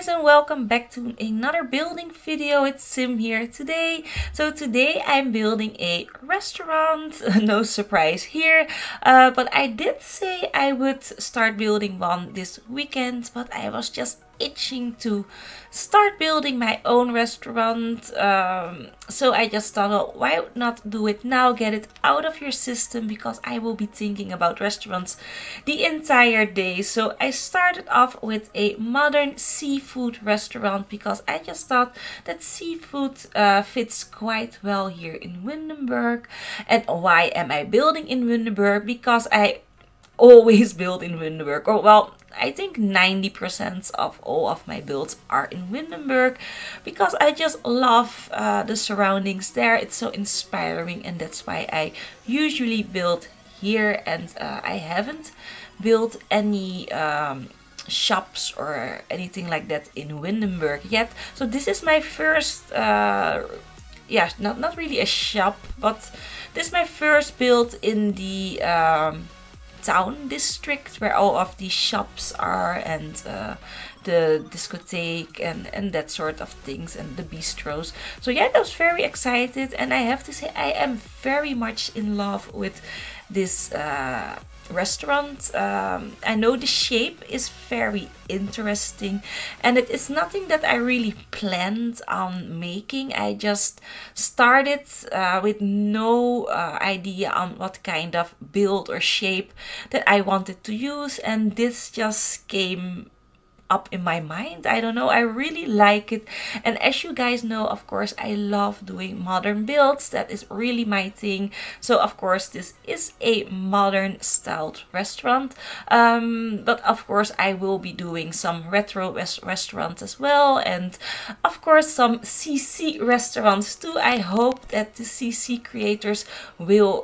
guys, and welcome back to another building video. It's Sim here today. So today I'm building a restaurant. No surprise here, but I did say I would start building one this weekend, but I was just itching to start building my own restaurant, so I just thought, well, why not do it now, get it out of your system, because I will be thinking about restaurants the entire day. So I started off with a modern seafood restaurant because I just thought that seafood fits quite well here in Windenburg. And why am I building in Windenburg? Because I always build in Windenburg, or well, I think 90% of all of my builds are in Windenburg, because I just love the surroundings there. It's so inspiring, and that's why I usually build here. And I haven't built any shops or anything like that in Windenburg yet. So this is my first, yeah, not really a shop, but this is my first build in the town district where all of the shops are, and the discotheque and that sort of things, and the bistros. So yeah, I was very excited, and I have to say I am very much in love with this restaurant. I know the shape is very interesting, and it is nothing that I really planned on making. I just started with no idea on what kind of build or shape that I wanted to use, and this just came up in my mind. I don't know, I really like it. And as you guys know, of course, I love doing modern builds. That is really my thing. So of course this is a modern styled restaurant, but of course I will be doing some retro restaurants as well, and of course some CC restaurants too. I hope that the CC creators will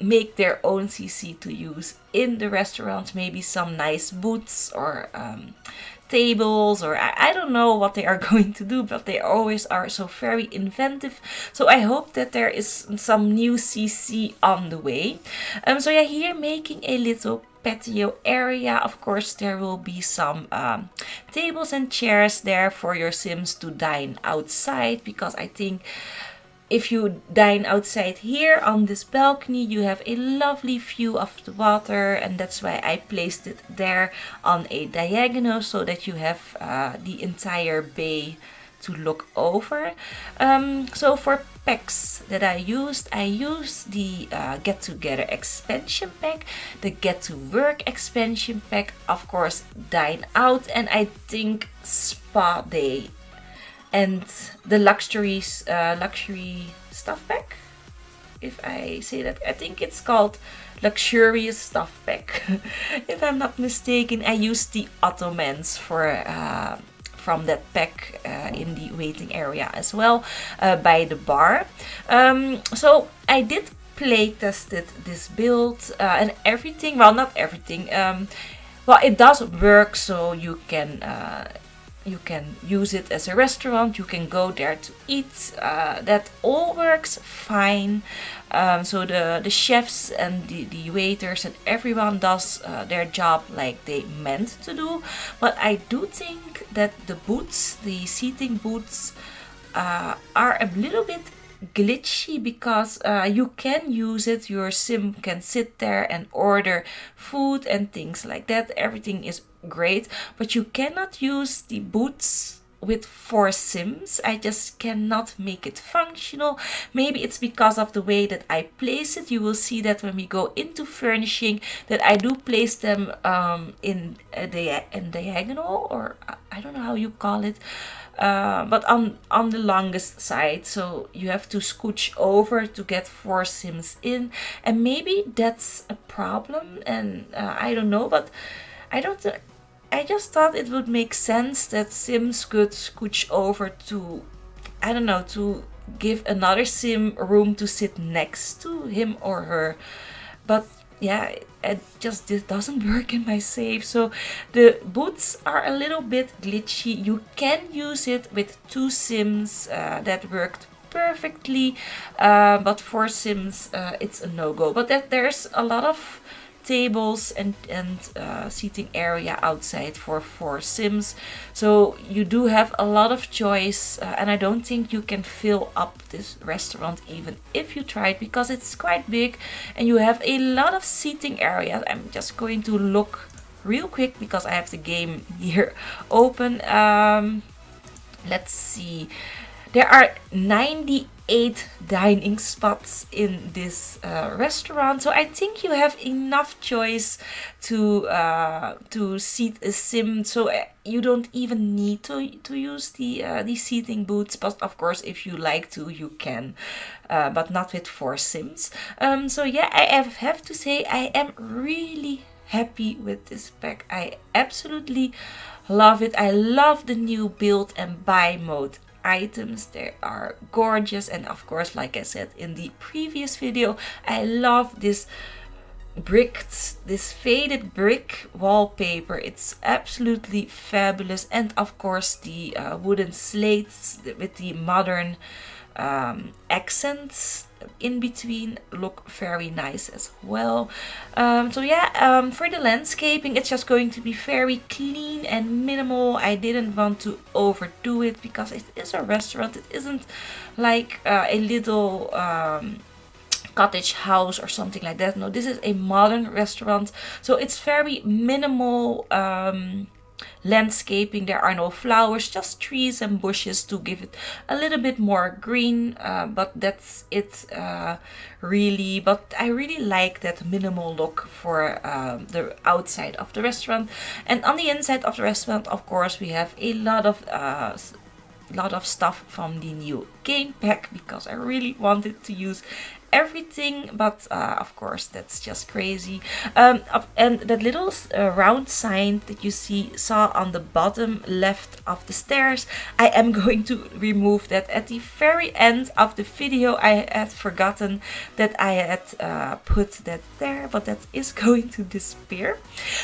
make their own CC to use in the restaurant. Maybe some nice booths or tables, or I don't know what they are going to do, but they always are so very inventive. So I hope that there is some new CC on the way. So yeah, here making a little patio area. Of course there will be some tables and chairs there for your Sims to dine outside, because I think if you dine outside here on this balcony, you have a lovely view of the water, and that's why I placed it there on a diagonal, so that you have the entire bay to look over. So for packs that I used the Get Together expansion pack, the Get to Work expansion pack, of course Dine Out, and I think Spa Day, and the luxury stuff pack. If I say that, I think it's called luxurious stuff pack. If I'm not mistaken, I used the ottomans for from that pack in the waiting area as well, by the bar. So I did play tested this build and everything. Well, not everything. Well, it does work, so you can use it as a restaurant, you can go there to eat. That all works fine. So the chefs and the waiters and everyone does their job like they meant to do. But I do think that the booths, the seating booths, are a little bit glitchy, because you can use it, your Sim can sit there and order food and things like that. Everything is great, but you cannot use the booths with 4 Sims. I just cannot make it functional. Maybe it's because of the way that I place it. You will see that when we go into furnishing, that I do place them in diagonal, or I don't know how you call it, but on the longest side, so you have to scooch over to get 4 Sims in, and maybe that's a problem, and I don't know, but I just thought it would make sense that Sims could scooch over to, I don't know, to give another Sim room to sit next to him or her. But yeah, this doesn't work in my save. So the booths are a little bit glitchy. You can use it with 2 Sims, that worked perfectly, but 4 Sims, it's a no-go. But there's a lot of tables and seating area outside for 4 Sims. So you do have a lot of choice, and I don't think you can fill up this restaurant even if you tried, because it's quite big and you have a lot of seating areas. I'm just going to look real quick because I have the game here open. Let's see. There are 98 dining spots in this restaurant, so I think you have enough choice to seat a sim. So you don't even need to use the seating booths. But of course, if you like to, you can, but not with 4 sims. So yeah, I have to say I am really happy with this pack. I absolutely love it. I love the new build and buy mode items. They are gorgeous, and of course, like I said in the previous video, I love this faded brick wallpaper. It's absolutely fabulous. And of course the wooden slates with the modern accents in between look very nice as well. So yeah, for the landscaping, it's just going to be very clean and minimal. I didn't want to overdo it because it is a restaurant. It isn't like a little cottage house or something like that. No, this is a modern restaurant, so it's very minimal landscaping. There are no flowers, just trees and bushes to give it a little bit more green, but that's it really. But I really like that minimal look for the outside of the restaurant. And on the inside of the restaurant, of course, we have a lot of stuff from the new game pack, because I really wanted to use everything, but of course that's just crazy. And that little round sign that you saw on the bottom left of the stairs, I am going to remove that at the very end of the video. I had forgotten that I had put that there, but that is going to disappear.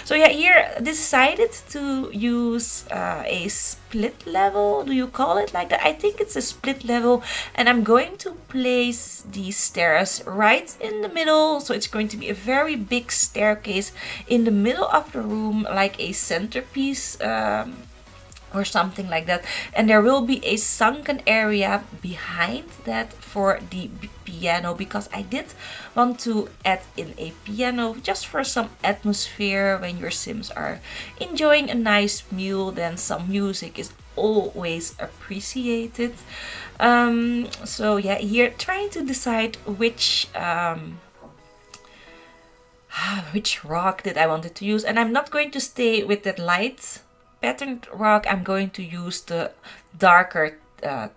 So yeah, here I decided to use a split level. Do you call it like that? I think it's a split level, and I'm going to place the stairs right in the middle. So it's going to be a very big staircase in the middle of the room, like a centerpiece or something like that. And there will be a sunken area behind that for the piano, because I did want to add in a piano just for some atmosphere. When your Sims are enjoying a nice meal, then some music is always appreciated. So yeah, here trying to decide which rock that I wanted to use, and I'm not going to stay with that light patterned rock. I'm going to use the darker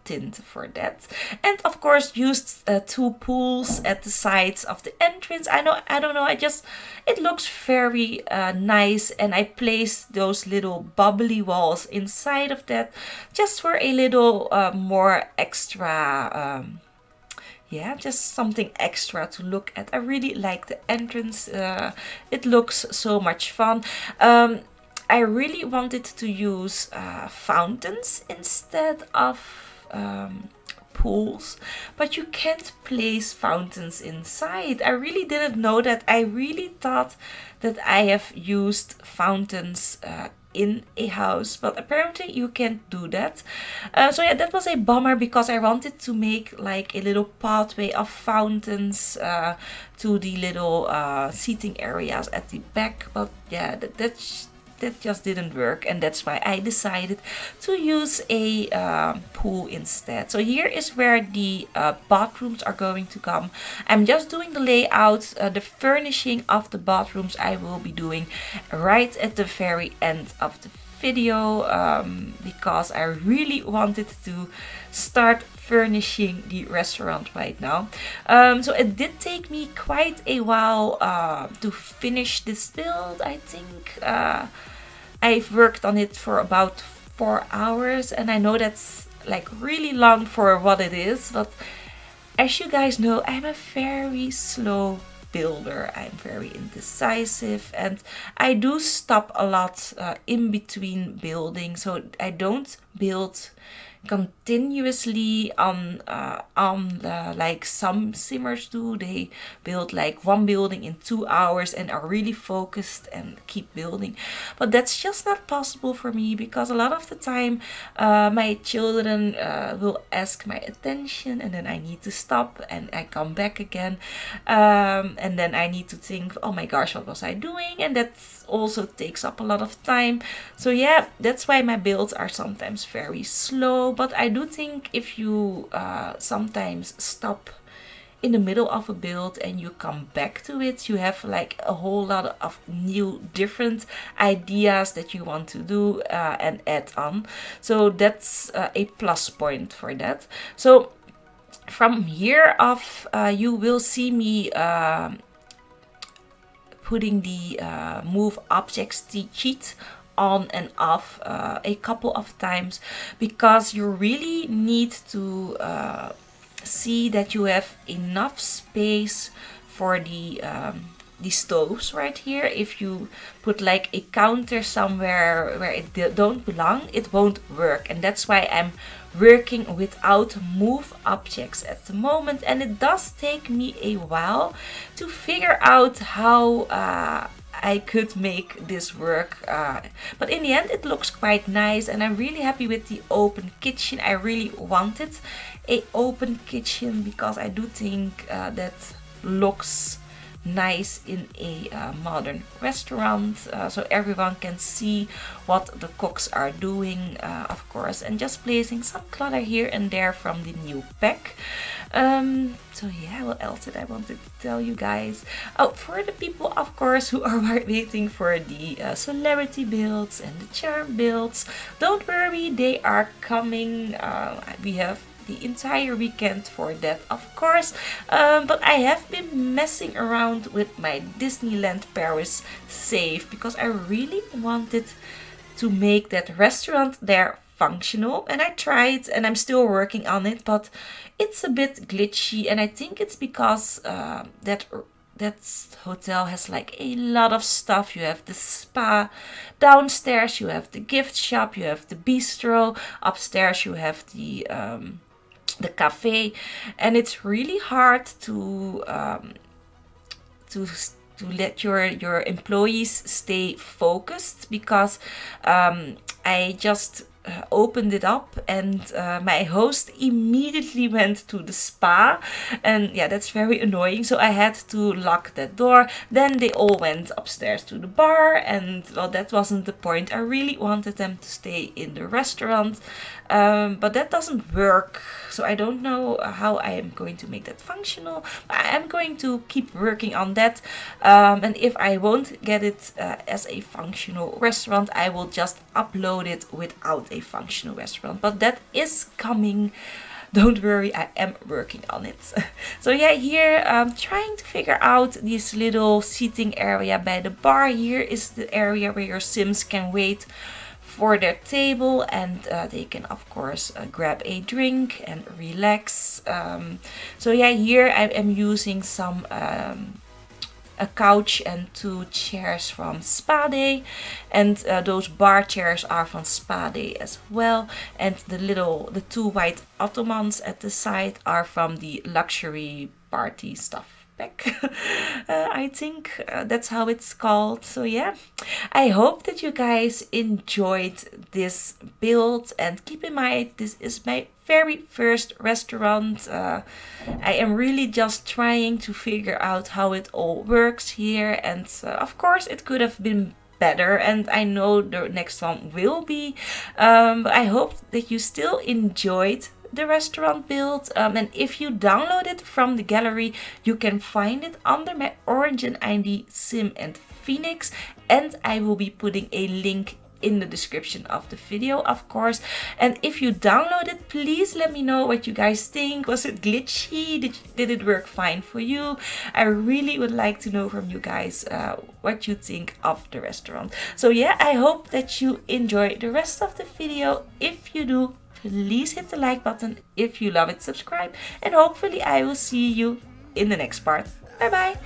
tint for that. And of course used 2 pools at the sides of the entrance. I don't know, it looks very nice, and I placed those little bubbly walls inside of that just for a little more extra yeah, just something extra to look at. I really like the entrance. It looks so much fun. I really wanted to use fountains instead of pools, but you can't place fountains inside. I really didn't know that. I really thought that I have used fountains in a house, but apparently you can't do that. So yeah, that was a bummer, because I wanted to make like a little pathway of fountains to the little seating areas at the back, but yeah, that just didn't work, and that's why I decided to use a pool instead. So here is where the bathrooms are going to come. I'm just doing the layout. The furnishing of the bathrooms I will be doing right at the very end of the video, because I really wanted to start furnishing the restaurant right now. So it did take me quite a while to finish this build. I think I've worked on it for about 4 hours, and I know that's like really long for what it is, but as you guys know, I'm a very slow builder. I'm very indecisive, and I do stop a lot in between building, so I don't build continuously on like some simmers do. They build like one building in 2 hours and are really focused and keep building. But that's just not possible for me, because a lot of the time my children will ask my attention, and then I need to stop and I come back again, and then I need to think, oh my gosh, what was I doing? And that also takes up a lot of time. So yeah, that's why my builds are sometimes very slow. But I do think if you sometimes stop in the middle of a build and you come back to it, you have like a whole lot of new different ideas that you want to do and add on. So that's a plus point for that. So from here off, you will see me putting the move objects cheat on and off a couple of times, because you really need to see that you have enough space for the stoves right here. If you put like a counter somewhere where it don't belong, it won't work. And that's why I'm working without move objects at the moment, and it does take me a while to figure out how I could make this work, but in the end it looks quite nice, and I'm really happy with the open kitchen. I really wanted a open kitchen because I do think that looks nice in a modern restaurant, so everyone can see what the cooks are doing, of course, and just placing some clutter here and there from the new pack. So yeah, what else did I want to tell you guys? Oh, for the people, of course, who are waiting for the celebrity builds and the charm builds, don't worry, they are coming. We have the entire weekend for that, of course, but I have been messing around with my Disneyland Paris save because I really wanted to make that restaurant there functional, and I tried and I'm still working on it, but it's a bit glitchy, and I think it's because that hotel has like a lot of stuff. You have the spa downstairs, you have the gift shop, you have the bistro upstairs, you have the cafe, and it's really hard to let your employees stay focused, because I just opened it up and my host immediately went to the spa, and yeah, that's very annoying. So I had to lock that door. Then they all went upstairs to the bar, and well, that wasn't the point. I really wanted them to stay in the restaurant, but that doesn't work. So I don't know how I am going to make that functional. I'm going to keep working on that, and if I won't get it as a functional restaurant, I will just upload it without a functional restaurant. But that is coming. Don't worry, I am working on it. So yeah, here I'm trying to figure out this little seating area by the bar. Here is the area where your Sims can wait for their table, and they can of course grab a drink and relax. So yeah, here I am using some a couch and 2 chairs from Spa Day, and those bar chairs are from Spa Day as well, and the 2 white ottomans at the side are from the luxury party stuff pack. I think that's how it's called. So yeah, I hope that you guys enjoyed this build, and keep in mind this is my very first restaurant. I am really just trying to figure out how it all works here, and of course it could have been better, and I know the next one will be, but I hope that you still enjoyed the restaurant build, and if you download it from the gallery, you can find it under my origin ID simandfenix, and I will be putting a link in the description of the video, of course. And if you download it, please let me know what you guys think. Was it glitchy? Did it work fine for you? I really would like to know from you guys what you think of the restaurant. So yeah, I hope that you enjoy the rest of the video. If you do, please hit the like button. If you love it, subscribe, and hopefully I will see you in the next part. Bye bye.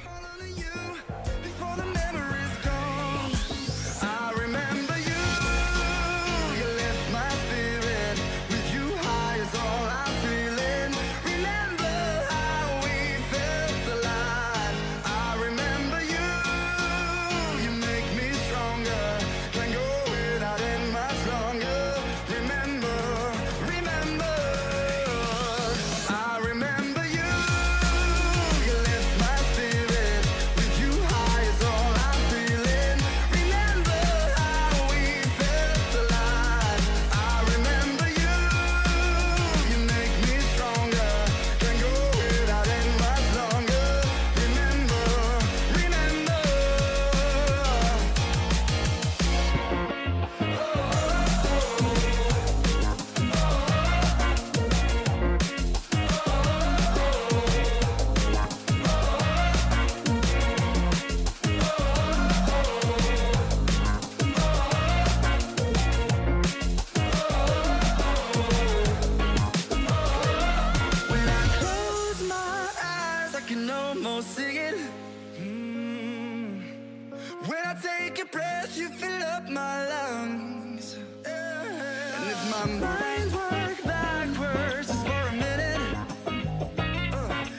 my lungs. And if my mind worked backwards just for a minute,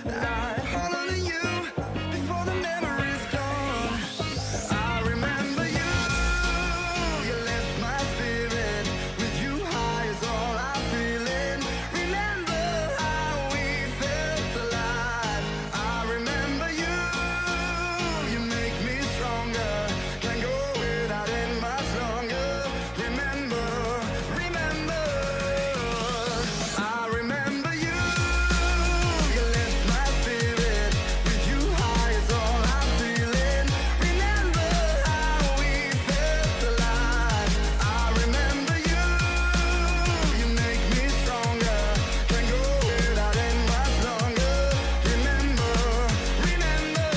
I'd hold on to you before the memory's gone. I remember you, you lift my spirit. With you high is all I'm feeling. Remember how we felt alive. I remember you, you make me stronger. Can't go without it much longer. Remember, remember, I remember you, you lift my spirit. With you high is all I'm feeling. Remember how we felt alive. I remember you, you make me stronger. Can't go without it much longer. Remember, remember.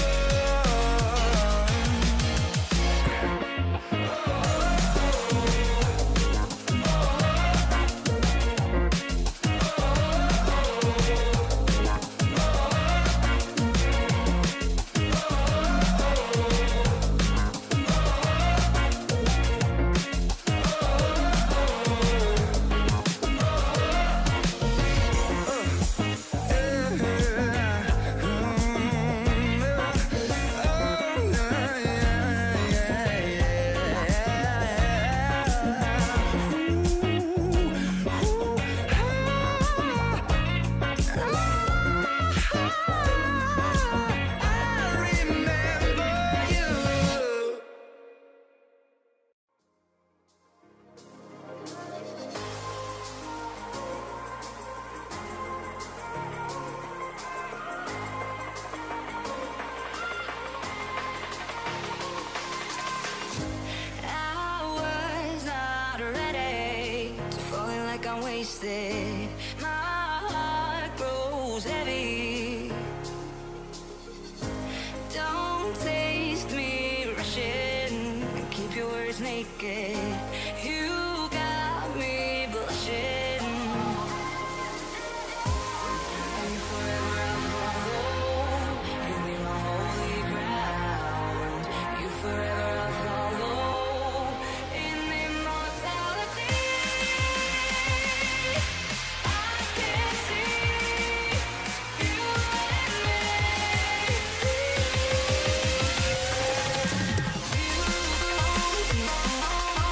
I was not ready to falling like I'm wasted. My heart grows heavy. Don't taste me rushing and keep your words naked. You got me blushing. And forever I'll follow. You be my holy ground. You forever I'll follow. In immortality, I can see you and me. You belong to me.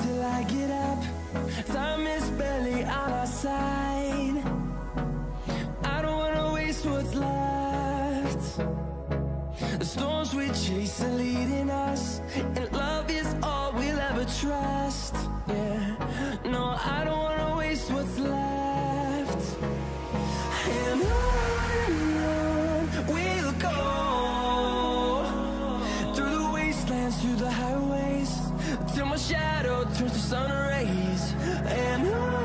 till I get up. Time is barely on our side. I don't wanna waste what's left. The storms we chase are leading us, and love is all we'll ever trust. Yeah, no, I don't wanna waste what's left. And on we'll go, through the wastelands, through the highways, till my shadow turns to sun rays. And on